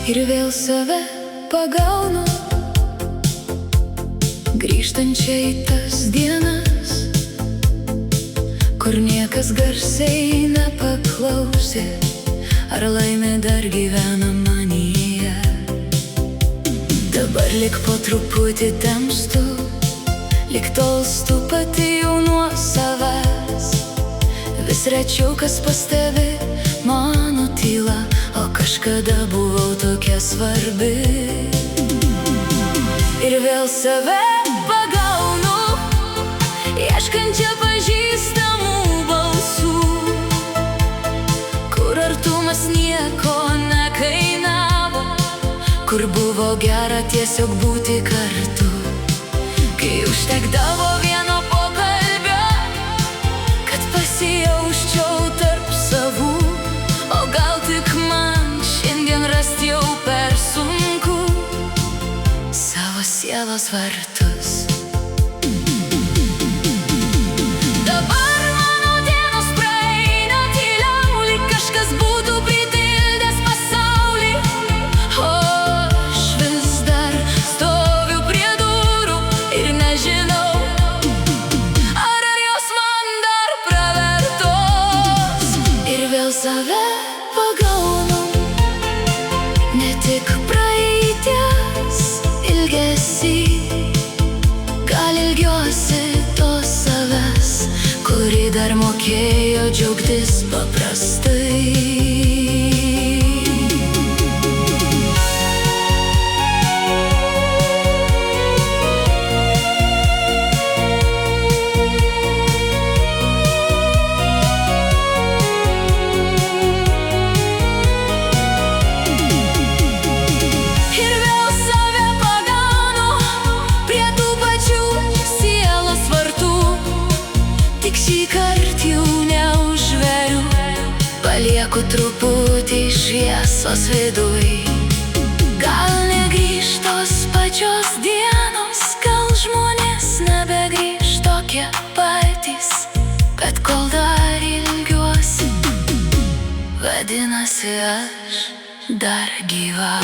Ir vėl save pagaunu, grįžtančią į tas dienas, kur niekas garsiai nepaklausė, ar laimė dar gyvena manyje. Dabar lik po truputį temstu, lik tolstu pati jau nuo savęs. Vis rečiau kas pastebi mano tyla, o kažkada buvau tokia svarbi. Ir vėl save pagaunu, ieškančią pažįstamų balsų, kur artumas nieko nekainavo, kur buvo gera tiesiog būti kartu. Kai užtekdavo vieno pokalbio, kad pasijausčiau tarp savų, o gal tik man šiandien rasti jau per sunku savo sielos vartus. Dabar mano dienos praeina tyliau, lyg kažkas būtų pritildęs pasaulį, o aš vis dar stoviu prie durų ir nežinau, ar jos man dar pravertos. Ir vėl save pagaunu, ne tik praeities ilgesį, gal ilgiuosi tos savęs, kuri dar mokėjo džiaugtis paprastai. Šįkart jau neužveriu, palieku truputį šviesos viduj. Gal negrįž tos pačios dienos, gal žmonės nebegrįž tokie patys, bet kol dar ilgiuosi, vadinasi aš dar gyva.